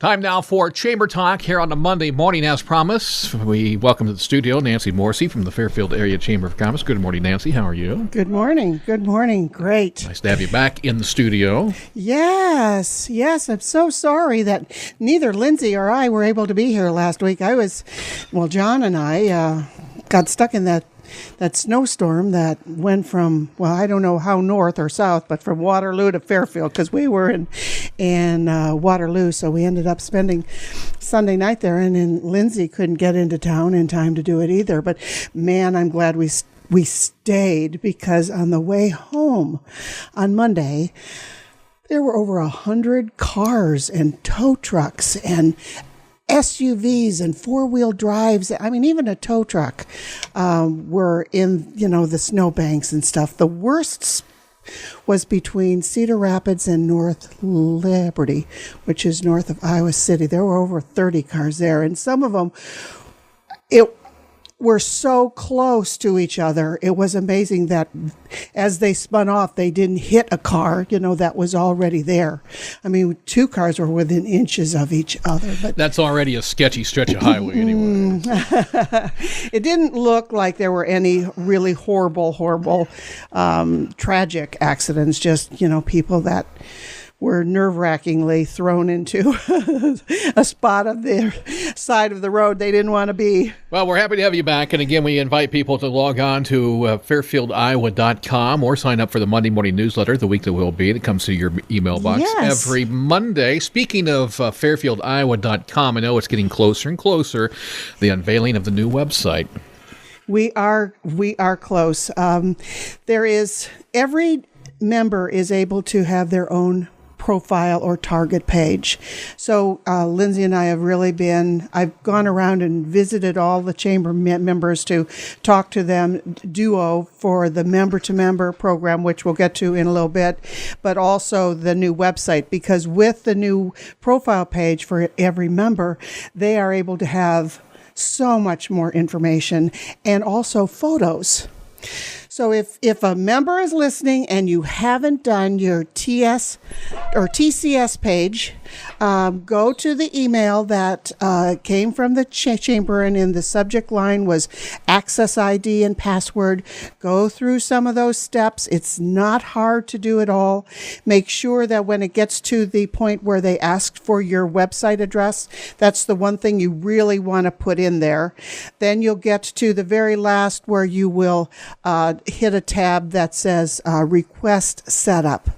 Time now for Chamber Talk here on a Monday morning, as promised. We welcome to the studio Nancy Morrissey from the Fairfield Area Chamber of Commerce. Good morning, Nancy. How are you? Good morning. Good morning. Great. Nice to have you back in the studio. Yes. I'm so sorry that neither Lindsay or I were able to be here last week. John and I got stuck in that snowstorm that went from, I don't know how north or south, but from Waterloo to Fairfield, because we were in Waterloo, so we ended up spending Sunday night there, and then Lindsay couldn't get into town in time to do it either. But man, I'm glad we stayed, because on the way home on Monday, there were over 100 cars and tow trucks and SUVs and four-wheel drives. I mean, even a tow truck were in, the snowbanks and stuff. The worst was between Cedar Rapids and North Liberty, which is north of Iowa City. There were over 30 cars there, and some of them were so close to each other. It was amazing that as they spun off, they didn't hit a car, that was already there. I mean, two cars were within inches of each other. But that's already a sketchy stretch of highway anyway. It didn't look like there were any really horrible, tragic accidents, just, people that were nerve-wrackingly thrown into a spot of the side of the road they didn't want to be. Well, we're happy to have you back. And again, we invite people to log on to fairfieldiowa.com or sign up for the Monday morning newsletter, the week that will be. That comes to your email box every Monday. Speaking of fairfieldiowa.com, I know it's getting closer and closer, the unveiling of the new website. We are close. Every member is able to have their own profile or target page. So Lindsay and I have I've gone around and visited all the chamber members to talk to them, duo for the member-to-member program, which we'll get to in a little bit, but also the new website, because with the new profile page for every member, they are able to have so much more information and also photos. So if a member is listening and you haven't done your TS or TCS page, go to the email that came from the chamber, and in the subject line was access ID and password. Go through some of those steps. It's not hard to do it all. Make sure that when it gets to the point where they ask for your website address, that's the one thing you really want to put in there. Then you'll get to the very last where you will hit a tab that says request setup.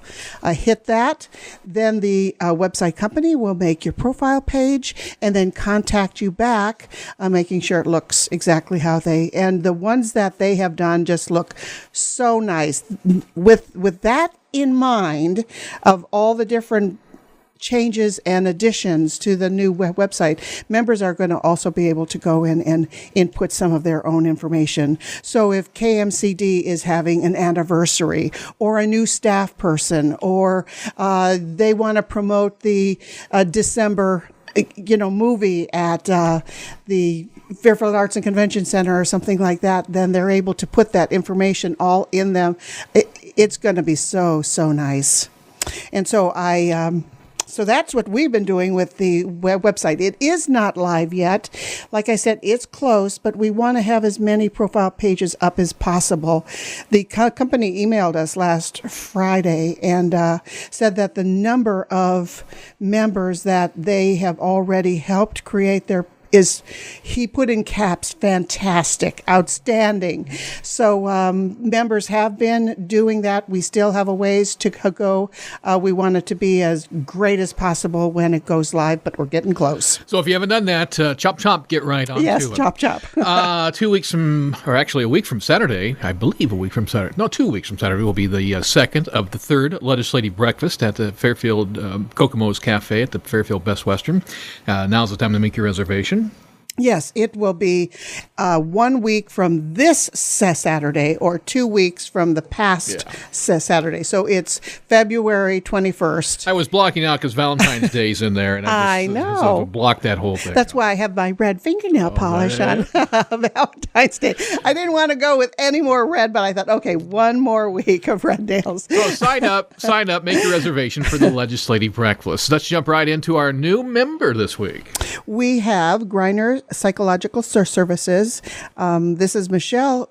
Hit that. Then the website company will make your profile page and then contact you back, making sure it looks exactly how and the ones that they have done just look so nice. With that in mind, of all the different changes and additions to the new website, members are going to also be able to go in and input some of their own information. So if KMCD is having an anniversary or a new staff person, or they want to promote the December movie at the Fairfield Arts and Convention Center or something like that, then they're able to put that information all in them. It's going to be so nice. And so so that's what we've been doing with the website. It is not live yet. Like I said, it's close, but we want to have as many profile pages up as possible. The company emailed us last Friday and said that the number of members that they have already helped create their he put in caps, fantastic, outstanding. So members have been doing that. We still have a ways to go. We want it to be as great as possible when it goes live, but we're getting close. So if you haven't done that, chop, get right on to it. Yes, chop. 2 weeks from, or actually a week from Saturday, I believe 2 weeks from Saturday will be the second of the third legislative breakfast at the Fairfield Kokomo's Cafe at the Fairfield Best Western. Now's the time to make your reservation. Yes, it will be 1 week from this Saturday or 2 weeks from the past Saturday. So it's February 21st. I was blocking out because Valentine's Day's in there. And I know. Blocked that whole thing. That's why I have my red fingernail polish on Valentine's Day. I didn't want to go with any more red, but I thought, okay, 1 more week of red nails. So sign up, make your reservation for the legislative breakfast. Let's jump right into our new member this week. We have Griner Psychological Services. This is Michelle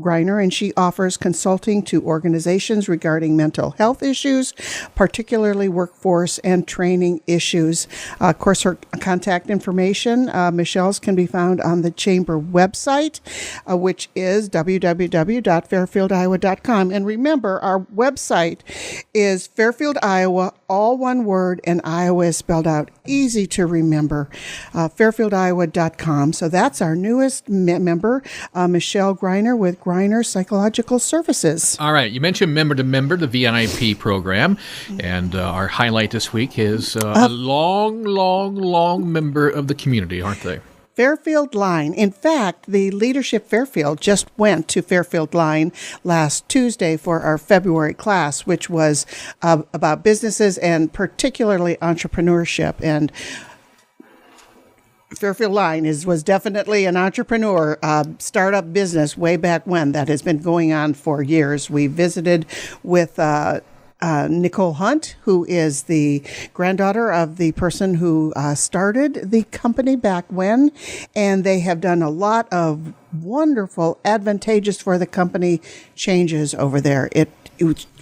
Griner, and she offers consulting to organizations regarding mental health issues, particularly workforce and training issues. Of course, her contact information, Michelle's, can be found on the Chamber website, which is www.fairfieldiowa.com. And remember, our website is Fairfield, Iowa, all one word, and Iowa is spelled out, easy to remember, fairfieldiowa.com. So that's our newest member, Michelle Griner with Griner Psychological Services. All right. You mentioned member to member, the VIP program. And our highlight this week is a long member of the community, aren't they? Fairfield Line. In fact, the Leadership Fairfield just went to Fairfield Line last Tuesday for our February class, which was about businesses and particularly entrepreneurship. And Fairfield Line was definitely an entrepreneur startup business way back when that has been going on for years. We visited with Nicole Hunt, who is the granddaughter of the person who started the company back when, and they have done a lot of wonderful, advantageous for the company changes over there.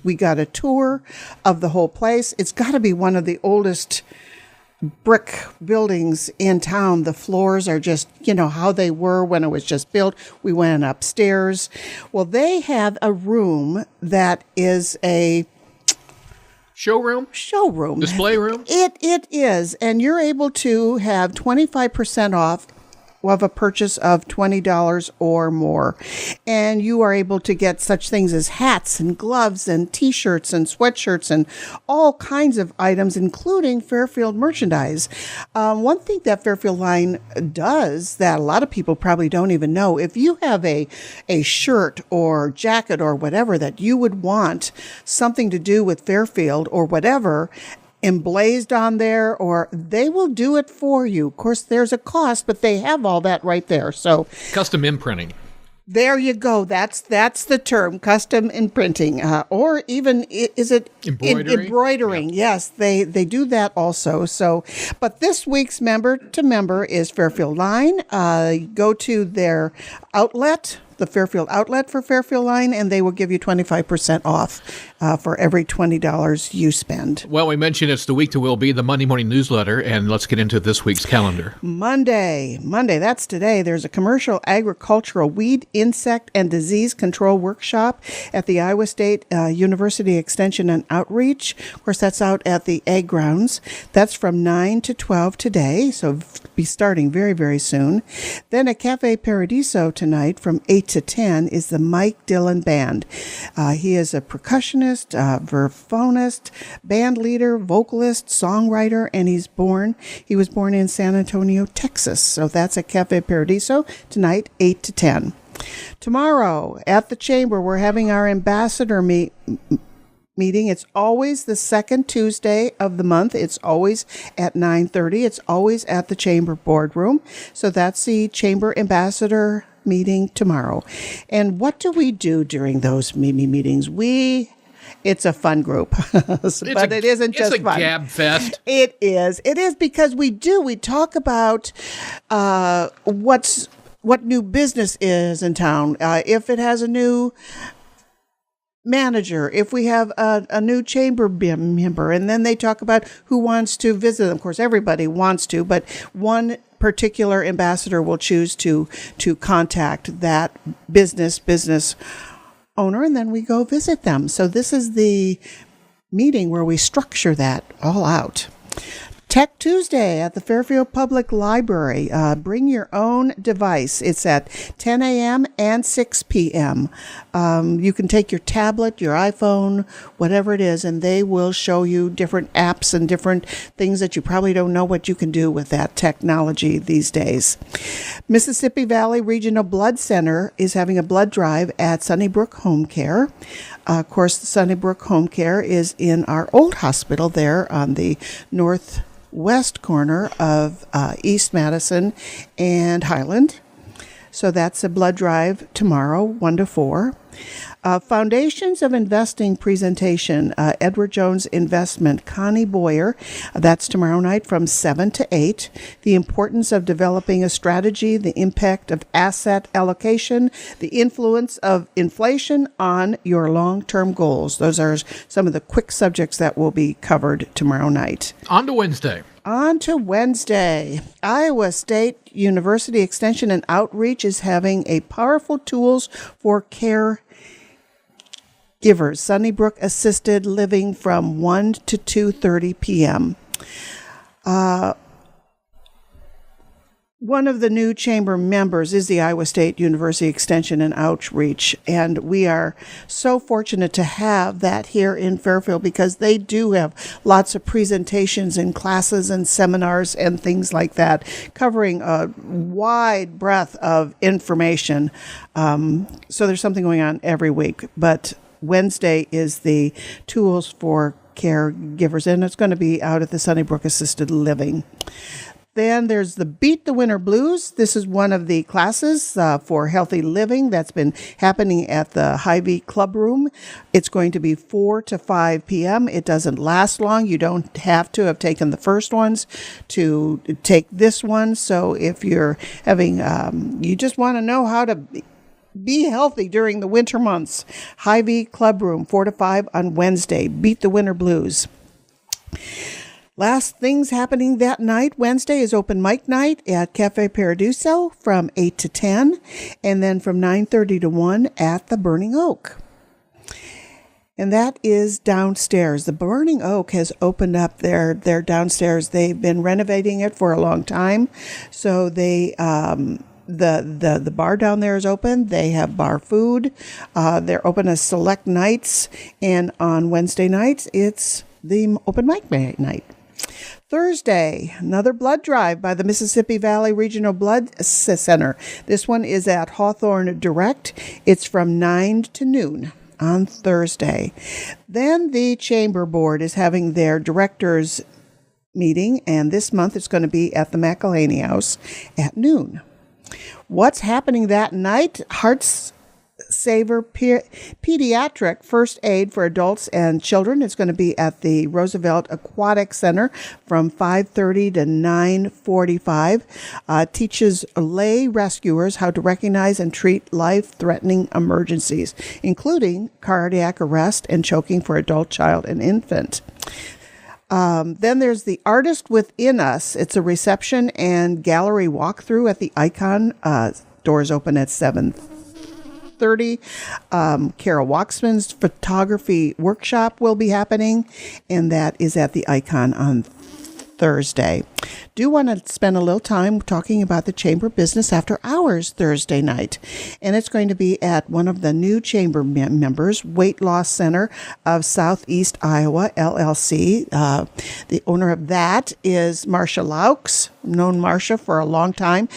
We got a tour of the whole place. It's got to be one of the oldest brick buildings in town. The floors are just, how they were when it was just built. We went upstairs. Well, they have a room that is a showroom, display room. It is, and you're able to have 25% off of a purchase of $20 or more. And you are able to get such things as hats and gloves and T-shirts and sweatshirts and all kinds of items, including Fairfield merchandise. One thing that Fairfield Line does that a lot of people probably don't even know, if you have a shirt or jacket or whatever that you would want something to do with Fairfield or whatever, emblazed on there, or they will do it for you. Of course, there's a cost, but they have all that right there. So custom imprinting. There you go. That's the term, custom imprinting, or even is it embroidering? Yeah. Yes, they do that also. So, but this week's member to member is Fairfield Line. Go to their outlet, the Fairfield outlet for Fairfield Line, and they will give you 25% off for every $20 you spend. Well, we mentioned it's the week that will be the Monday morning newsletter, and let's get into this week's calendar. Monday, that's today. There's a commercial agricultural weed, insect, and disease control workshop at the Iowa State University Extension and Outreach. Of course, that's out at the Ag Grounds. That's from 9 to 12 today, so be starting very, very soon. Then at Cafe Paradiso tonight from 8 to 10 is the Mike Dillon Band. He is a percussionist, verfonist, band leader, vocalist, songwriter, and he was born in San Antonio, Texas. So that's at Cafe Paradiso tonight, 8 to 10. Tomorrow at the Chamber, we're having our ambassador meeting. It's always the second Tuesday of the month. It's always at 9:30. It's always at the Chamber boardroom. So that's the Chamber ambassador meeting tomorrow. And what do we do during those meetings? It's a fun group, but it isn't just fun. It's a gab fest. It is because we talk about what new business is in town, if it has a new manager, if we have a new chamber member, and then they talk about who wants to visit them. Of course, everybody wants to, but one particular ambassador will choose to contact that business owner, and then we go visit them. So this is the meeting where we structure that all out. Tech Tuesday at the Fairfield Public Library. Bring your own device. It's at 10 a.m. and 6 p.m. You can take your tablet, your iPhone, whatever it is, and they will show you different apps and different things that you probably don't know what you can do with that technology these days. Mississippi Valley Regional Blood Center is having a blood drive at Sunnybrook Home Care. Of course, the Sunnybrook Home Care is in our old hospital there on the northwest corner of East Madison and Highland. So that's a blood drive tomorrow, 1 to 4. Foundations of Investing presentation, Edward Jones Investment, Connie Boyer. That's tomorrow night from 7 to 8. The importance of developing a strategy, the impact of asset allocation, the influence of inflation on your long-term goals. Those are some of the quick subjects that will be covered tomorrow night. On to Wednesday. On to Wednesday. Iowa State University Extension and Outreach is having a powerful tools for care givers, Sunnybrook Assisted Living from 1 to 2:30 p.m. One of the new chamber members is the Iowa State University Extension and Outreach, and we are so fortunate to have that here in Fairfield because they do have lots of presentations and classes and seminars and things like that, covering a wide breadth of information. So there's something going on every week, but Wednesday is the tools for caregivers, and it's going to be out at the Sunnybrook Assisted Living. Then there's the Beat the Winter Blues. This is one of the classes for healthy living that's been happening at the Hy-Vee Club Room. It's going to be 4 to 5 p.m. It doesn't last long. You don't have to have taken the first ones to take this one. So if you're having, you just want to know how to be healthy during the winter months, Hy-Vee Club Room, 4 to 5 on Wednesday. Beat the Winter Blues. Last things happening that night, Wednesday, is open mic night at Cafe Paradiso from 8 to 10, and then from 9:30 to 1 at the Burning Oak. And that is downstairs. The Burning Oak has opened up their downstairs. They've been renovating it for a long time, so they the bar down there is open. They have bar food. They're open as select nights, and on Wednesday nights, it's the open mic night. Thursday, another blood drive by the Mississippi Valley Regional Blood Center. This one is at Hawthorne Direct. It's from 9 to noon on Thursday. Then the Chamber Board is having their directors meeting, and this month it's going to be at the McElhaney House at noon. What's happening that night? Hearts Saver Pediatric First Aid for Adults and Children. It's going to be at the Roosevelt Aquatic Center from 5:30 to 9:45. Teaches lay rescuers how to recognize and treat life-threatening emergencies, including cardiac arrest and choking for adult, child, and infant. Then there's the Artist Within Us. It's a reception and gallery walkthrough at the Icon. Doors open at 7:30. Carol Waxman's photography workshop will be happening, and that is at the Icon on Thursday. Do want to spend a little time talking about the Chamber Business After Hours Thursday night, and it's going to be at one of the new Chamber members, Weight Loss Center of Southeast Iowa, LLC. The owner of that is Marcia Laux. I've known Marcia for a long time.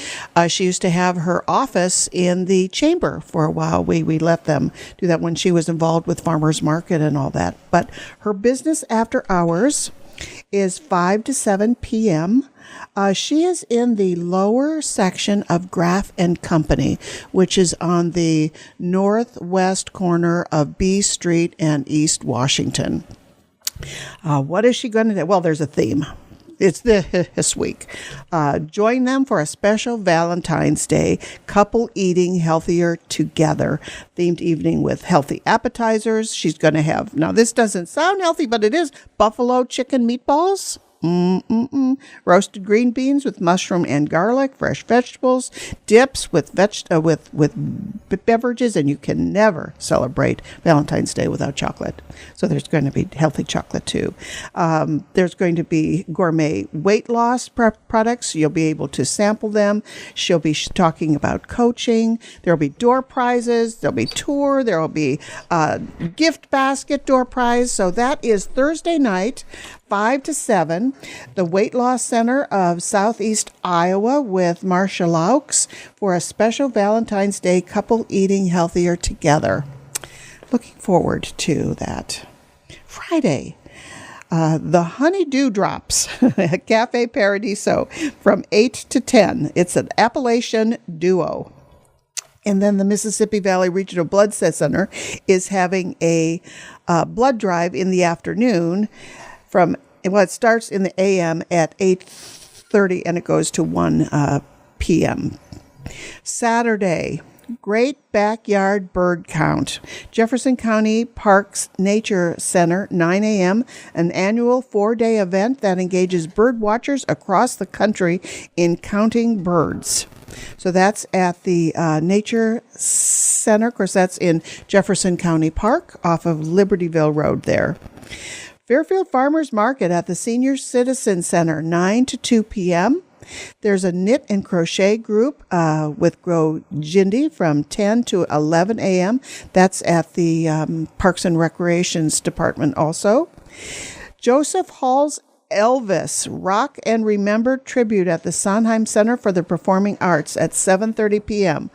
She used to have her office in the Chamber for a while. We let them do that when she was involved with Farmers Market and all that. But her business after hours is 5 to 7 p.m. She is in the lower section of Graff and Company, which is on the northwest corner of B Street and East Washington. What is she going to do? Well, there's a theme. It's this week. Join them for a special Valentine's Day couple eating healthier together themed evening with healthy appetizers. She's going to have, now this doesn't sound healthy, but it is buffalo chicken meatballs. Roasted green beans with mushroom and garlic, fresh vegetables, dips with beverages, and you can never celebrate Valentine's Day without chocolate. So there's going to be healthy chocolate too. There's going to be gourmet weight loss products. You'll be able to sample them. She'll be talking about coaching. There'll be door prizes. There'll be tour. There'll be gift basket door prize. So that is Thursday night, 5 to 7, the Weight Loss Center of Southeast Iowa with Marcia Laux for a special Valentine's Day couple eating healthier together. Looking forward to that. Friday, the Honeydew Drops at Cafe Paradiso from 8 to 10. It's an Appalachian duo. And then the Mississippi Valley Regional Blood Center is having a blood drive in the afternoon it starts in the a.m. at 8:30 and it goes to 1 p.m. Saturday, Great Backyard Bird Count. Jefferson County Parks Nature Center, 9 a.m., an annual 4-day event that engages bird watchers across the country in counting birds. So that's at the Nature Center. Of course, that's in Jefferson County Park off of Libertyville Road there. Fairfield Farmers Market at the Senior Citizen Center, 9 to 2 p.m. There's a knit and crochet group with Grow Jindy from 10 to 11 a.m. That's at the Parks and Recreations Department also. Joseph Hall's Elvis Rock and Remember tribute at the Sondheim Center for the Performing Arts at 7:30 p.m.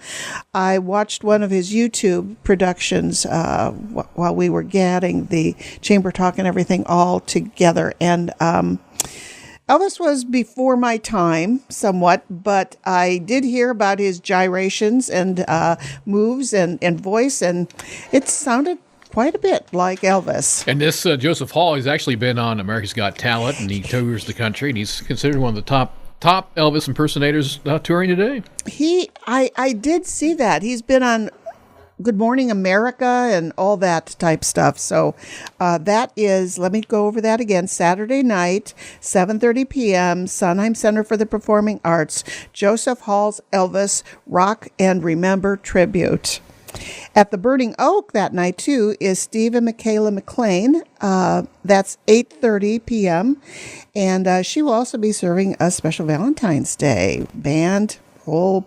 I watched one of his YouTube productions while we were getting the Chamber Talk and everything all together. And Elvis was before my time somewhat, but I did hear about his gyrations and moves and voice, and it sounded quite a bit like Elvis. And this Joseph Hall, he's actually been on America's Got Talent, and he tours the country, and he's considered one of the top Elvis impersonators touring today. I did see that. He's been on Good Morning America and all that type stuff. So that is, let me go over that again, Saturday night, 7:30 p.m., Sondheim Center for the Performing Arts, Joseph Hall's Elvis Rock and Remember tribute. At the Burning Oak that night, too, is Steve and Michaela McLean. That's 8:30 p.m. And she will also be serving a special Valentine's Day band, whole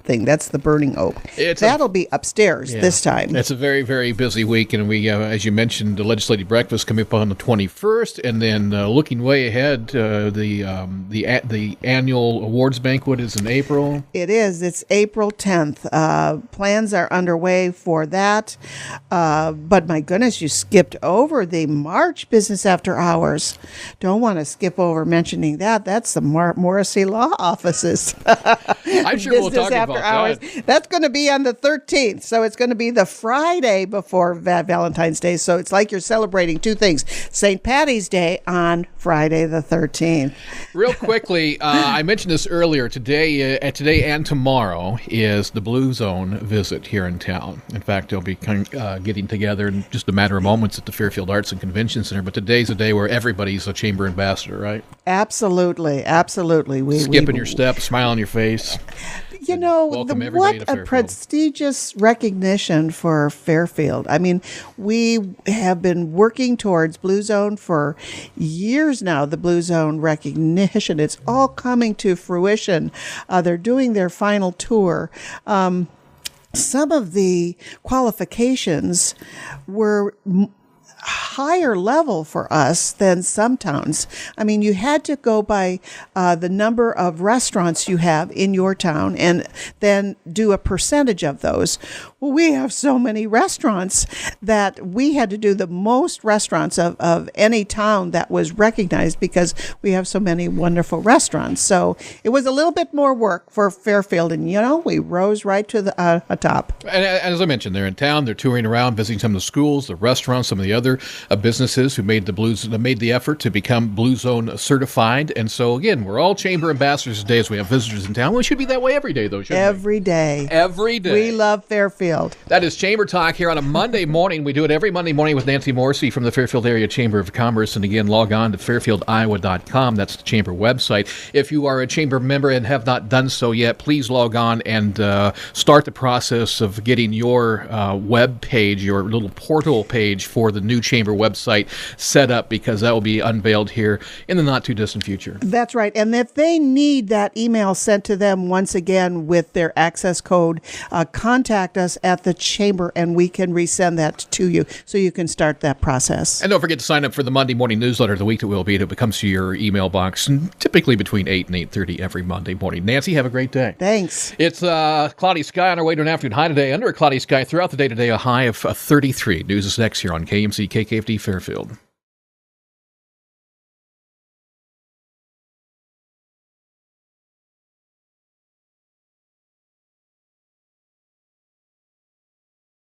thing. That's the Burning Oak. That'll be upstairs this time. It's a very, very busy week, and we, as you mentioned, the legislative breakfast coming up on the 21st, and then looking way ahead, the annual awards banquet is in April. It is. It's April 10th. Plans are underway for that, but my goodness, you skipped over the March Business After Hours. Don't want to skip over mentioning that. That's the Morrissey Law Offices. I'm sure we'll talk about hours. That's going to be on the 13th. So it's going to be the Friday before Valentine's Day. So it's like you're celebrating two things. St. Patty's Day on Friday the 13th. Real quickly, I mentioned this earlier. Today and tomorrow is the Blue Zone visit here in town. In fact, they'll be getting together in just a matter of moments at the Fairfield Arts and Convention Center. But today's a day where everybody's a chamber ambassador, right? Absolutely. Skipping your step, smile on your face. You know, what a prestigious recognition for Fairfield. I mean, we have been working towards Blue Zone for years now, the Blue Zone recognition. It's all coming to fruition. They're doing their final tour. Some of the qualifications were higher level for us than some towns. I mean, you had to go by the number of restaurants you have in your town and then do a percentage of those. Well, we have so many restaurants that we had to do the most restaurants of any town that was recognized because we have so many wonderful restaurants. So it was a little bit more work for Fairfield, and, you know, we rose right to the top. And as I mentioned, they're in town, they're touring around, visiting some of the schools, the restaurants, some of the other other businesses who made the effort to become Blue Zone certified. And so, again, we're all chamber ambassadors today as we have visitors in town. We should be that way every day, though, shouldn't we? Every day. Every day. We love Fairfield. That is Chamber Talk here on a Monday morning. We do it every Monday morning with Nancy Morrissey from the Fairfield Area Chamber of Commerce. And again, log on to fairfieldiowa.com. That's the chamber website. If you are a chamber member and have not done so yet, please log on and start the process of getting your web page, your little portal page for the new chamber website set up, because that will be unveiled here in the not too distant future. That's right. And if they need that email sent to them once again with their access code, contact us at the chamber and we can resend that to you so you can start that process. And don't forget to sign up for the Monday morning newsletter the week that will be. It comes to your email box typically between 8 and 8:30 every Monday morning. Nancy, have a great day. Thanks. It's cloudy sky on our way to an afternoon high today. Under a cloudy sky throughout the day today, a high of 33. News is next here on KMC KKFD Fairfield.